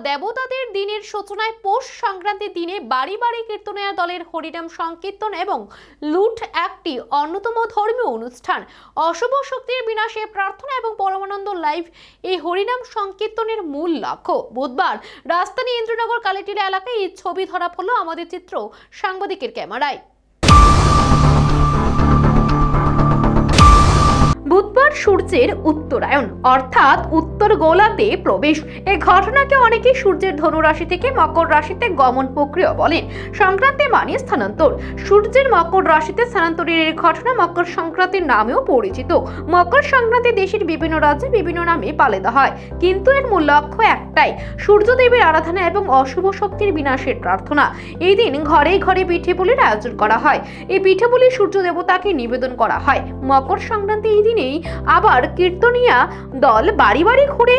দেবতাদের দিনের সূচনায় পৌষ সংক্রান্তির দিনে বাড়ি বাড়ি কীর্তনিয়া দলের হরিনাম সংকীর্তন এবং লুট একটি অন্যতম ধর্মীয় অনুষ্ঠান। অশুভ শক্তির বিনাশে প্রার্থনা এবং পরমানন্দ লাইভ এই হরিনাম সংকীর্তনের মূল লক্ষ্য। বুধবার রাজধানী ইন্দ্রনগর কালীটিলা এলাকায় এই ছবি ধরা পড়ল আমাদের চিত্র সাংবাদিকের ক্যামেরায়। বুধবার সূর্যের উত্তরায়ণ অর্থাৎ উত্তর গোলার্ধে প্রবেশ। এই ঘটনাকে অনেকে সূর্যের ধনু রাশি থেকে মকর রাশিতে গমন প্রক্রিয়া বলেন। সংক্রান্তি মানে স্থানান্তর। সূর্যের মকর রাশিতে স্থানান্তরের এই ঘটনা মকর সংক্রান্তির নামেও পরিচিত। মকর সংক্রান্তি দেশের বিভিন্ন রাজ্যে বিভিন্ন নামে পালিত হয়, কিন্তু এর মূল লক্ষ্য একটাই, সূর্যদেবের আরাধনা এবং অশুভ শক্তির বিনাশের প্রার্থনা। এই দিন ঘরে ঘরে পিঠে পুলির আয়োজন করা হয়। এই পিঠে পুলি সূর্য দেবতাকে নিবেদন করা হয়। মকর সংক্রান্তি এই দিনেই আবার কীর্তনিয়া দল বাড়ি বাড়ি ঘুরে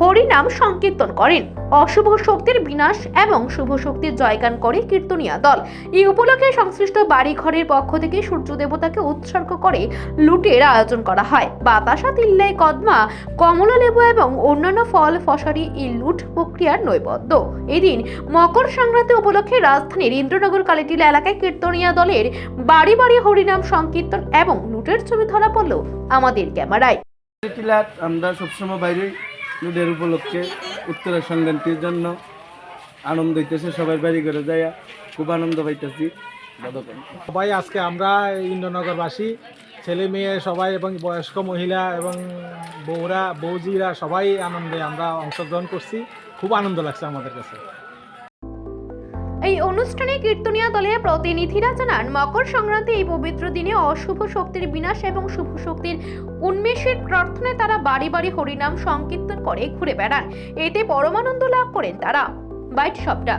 হরিনাম সংকীর্তন করেন। অশুভ শক্তির বিনাশ এবং শুভ শক্তির জয়গান করে কীর্তনিয়া দল। এই উপলক্ষে সংশ্লিষ্ট বাড়ি ঘরের পক্ষ থেকে সূর্য দেবতাকে উৎসর্গ করে লুটের আয়োজন করা হয়। বাতাসা, তিল্লাই, কদমা, কমলা লেবু এবং অন্যান্য ফল ফসরি এই লুট প্রক্রিয়ার নৈবেদ্য। এদিন মকর সংক্রান্তি উপলক্ষে রাজধানীর ইন্দ্রনগর কালীটিলা এলাকায় কীর্তনিয়া দলের বাড়ি বাড়ি হরিনাম সংকীর্তন এবং লুটের ছবি ধরা পড়ল আমাদের ক্যামেরায়। আমরা সবসময় বাইরে লুটের উপলক্ষে উত্তরা সংক্রান্তির জন্য আনন্দ হইতেছে, সবাই বাড়ি করে যায়, খুব আনন্দ পাইতেছি। সবাই আজকে আমরা ইন্দ্রনগরবাসী ছেলে মেয়ে সবাই এবং বয়স্ক মহিলা এবং বৌজিরা সবাই আনন্দে আমরা অংশগ্রহণ করছি। খুব আনন্দ লাগছে আমাদের কাছে। এই অনুষ্ঠানে কীর্তনিয়া দলের প্রতিনিধিরা জানান, মকর সংক্রান্তি এই পবিত্র দিনে অশুভ শক্তির বিনাশ এবং শুভ শক্তির উন্মেষের প্রার্থনায় তারা বাড়ি বাড়ি হরিনাম সংকীর্তন করে ঘুরে বেড়ান। এতে পরমানন্দ লাভ করেন তারা। বাইট শব্দা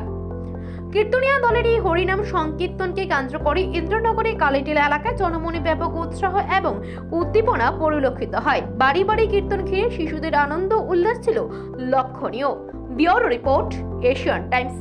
কীর্তনিয়া দলের এই হরিনাম সংকীর্তনকে কেন্দ্র করে ইন্দ্রনগরের কালীটিলা এলাকায় জনমনে ব্যাপক উৎসাহ এবং উদ্দীপনা পরিলক্ষিত হয়। বাড়ি বাড়ি কীর্তন ঘিরে শিশুদের আনন্দ উল্লাস ছিল লক্ষণীয়। Bureau report, Asian Times.